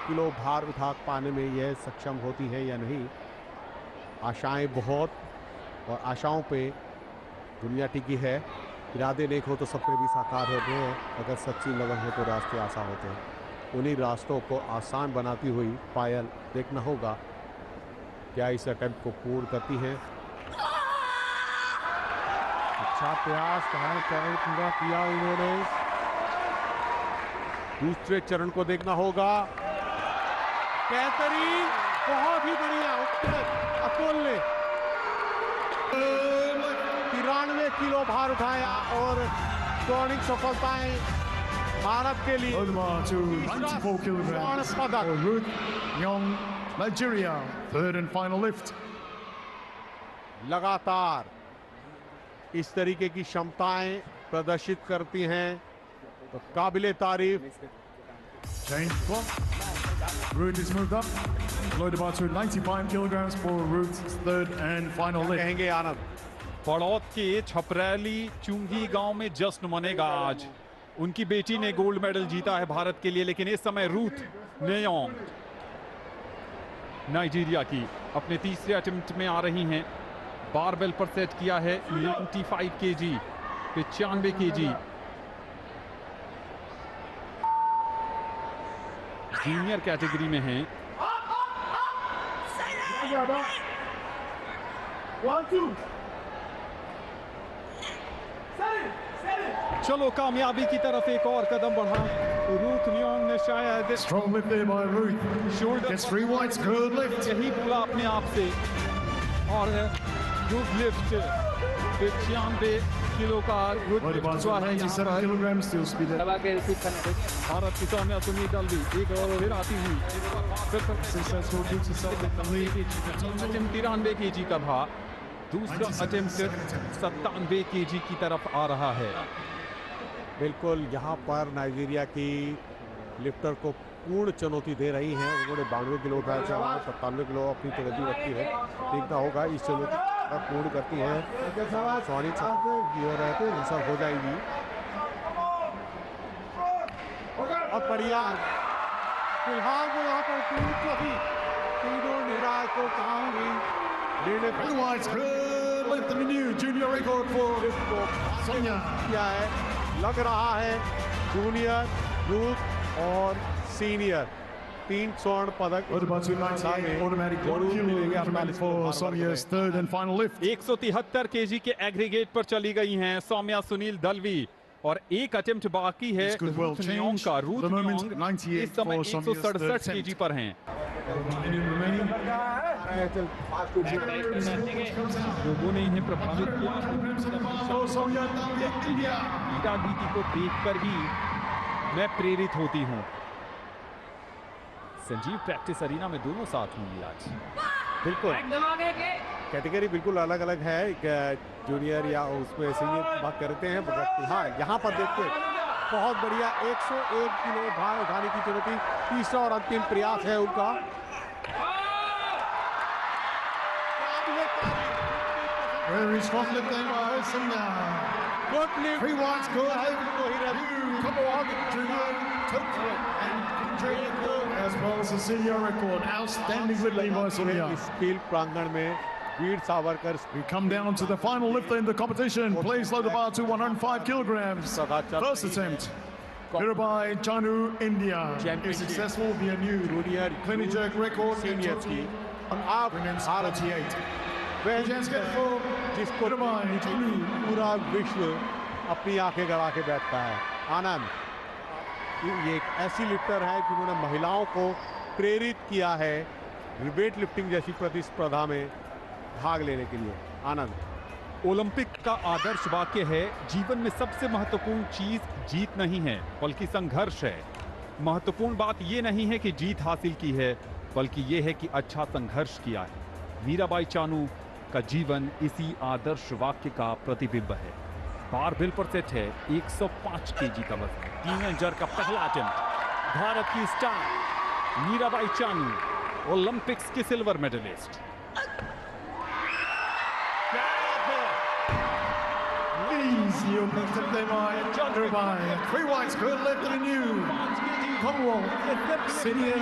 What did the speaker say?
Kilo भार उठा पाने में यह सक्षम होती है या नहीं। आशाएं बहुत, और आशाओं पे दुनिया टिकी है। इरादे नेक हो तो सपने भी साकार होते हैं, अगर सच्ची लगन हो तो रास्ते आसान होते हैं। उन्हीं रास्तों को आसान बनाती हुई पायल देखना होगा क्या इस अटेम्प्ट को पूर्ण करती है। अच्छा प्रयास पूरा किया उन्होंने। दूसरे चरण को देखना होगा। बेहतरीन, बहुत ही बढ़िया अतुल ने 93 किलो भार उठाया और स्वर्णिम सफलताएं भारत के लिए। स्वर्ण पदक Ruth Young, Nigeria, third and final lift. लगातार इस तरीके की क्षमताएं प्रदर्शित करती हैं तो काबिले तारीफ। Change clock. Ruth is moved up. Loaded bar to 95 kilograms for Ruth's third and final lift. कहेंगे आनंद। पड़ौद के छपरैली चुंगी गांव में जश्न मनेगा आज। उनकी बेटी ने गोल्ड मेडल जीता है भारत के लिए, लेकिन इस समय रूथ नेयोंग नाइजीरिया की अपने तीसरे अटेम्प्ट में आ रही हैं। बारबेल पर सेट किया है 95 केजी, 95 केजी। जूनियर कैटेगरी में हैं। चलो कामयाबी की तरफ एक और कदम बढ़ा रूथ नियोंग ने शायद। Strong lift there by Ruth. Shoulder Gets 3 whites, good lift. यही बोला अपने आप से। और गुड लिफ्ट 95 किलो का good Loaded bar lift to हुआ है यहाँ 97 पर। kilograms, still speed there. Bharat की सौम्या सुनील भी एक और फिर आती हुई Successful keeps herself in the lead. Attempt 93 KG का था। दूसरा अटेम्प्ट 97 केजी की तरफ आ रहा है। बिल्कुल यहाँ पर नाइजीरिया की लिफ्टर को पूर्ण चुनौती दे रही हैं। उन्होंने 92 किलो उठाया, 97 किलो अपनी प्रगति रखी है। देखना होगा इस चुनौती को पूर्ण करती है। स्वर्णिम सफल हो जाएगी। और बढ़िया फिलहाल वो यहाँ पर तीनों निराश को कहूँगी। 3 whites, good lift and a new junior record for Sonia. क्या है लग रहा है जूनियर, यूथ और सीनियर 3 स्वर्ण पदक Loaded bar to 98, automatic जरूर मिलेंगे 1 for Sonia's third and final lift. 173 KG के एग्रीगेट पर चली गई हैं सौम्या सुनील दलवी और एक अटेम्प्ट बाकी है It's good, well Ruth Niyong changed. का। रूथ The moment, नियोंग 98 इस समय for Sonia's 167 third केजी पर हैं। remaining. लोगों ने इन्हें प्रभावित किया। So Sonia now India. Meera दीदी को देखकर ही मैं प्रेरित होती हूँ। संजीव प्रैक्टिस अरीना में दोनों साथ होंगे आज। बिल्कुल कैटेगरी बिल्कुल अलग अलग है। जूनियर या उसमें सीनियर बात करते हैं। हाँ यहाँ पर देखते बहुत बढ़िया 101 किलो भार उठाने की चुनौती। तीसरा और अंतिम प्रयास है उनका। Very strong lift there by Sonia. Good lift 3 whites, good lift. New Couple of junior Tokyo and Nigeria as well as a senior record. Outstanding lifting by Sonia. Steel प्रांगण में Veer Savarkar We come down to the final lifter in the competition. Please load the bar to 105 kilograms. First attempt. Winner by Chanu, India. Is successful will be a new junior clean and jerk record in senior की। Tokyo. और आप Women's Bharat 38. जिसको पूरा विश्व अपनी आंखें गड़ा के बैठता है। आनंद ये एक ऐसी लिफ्टर है जिन्होंने महिलाओं को प्रेरित किया है वेट लिफ्टिंग जैसी प्रतिस्पर्धा में भाग लेने के लिए। आनंद ओलंपिक का आदर्श वाक्य है, जीवन में सबसे महत्वपूर्ण चीज जीत नहीं है बल्कि संघर्ष है। महत्वपूर्ण बात यह नहीं है कि जीत हासिल की है, बल्कि यह है कि अच्छा संघर्ष किया है। मीराबाई चानू का जीवन इसी आदर्श वाक्य का प्रतिबिंब है। बारबेल पर सेट है 105 केजी का वजन। टीनेजर का पहला अटेम्प्ट। भारत की स्टार मीराबाई चानू ओलंपिक्स की silver medallist. Easy opening step there by Chandra by 3 whites, good lift and a new Commonwealth senior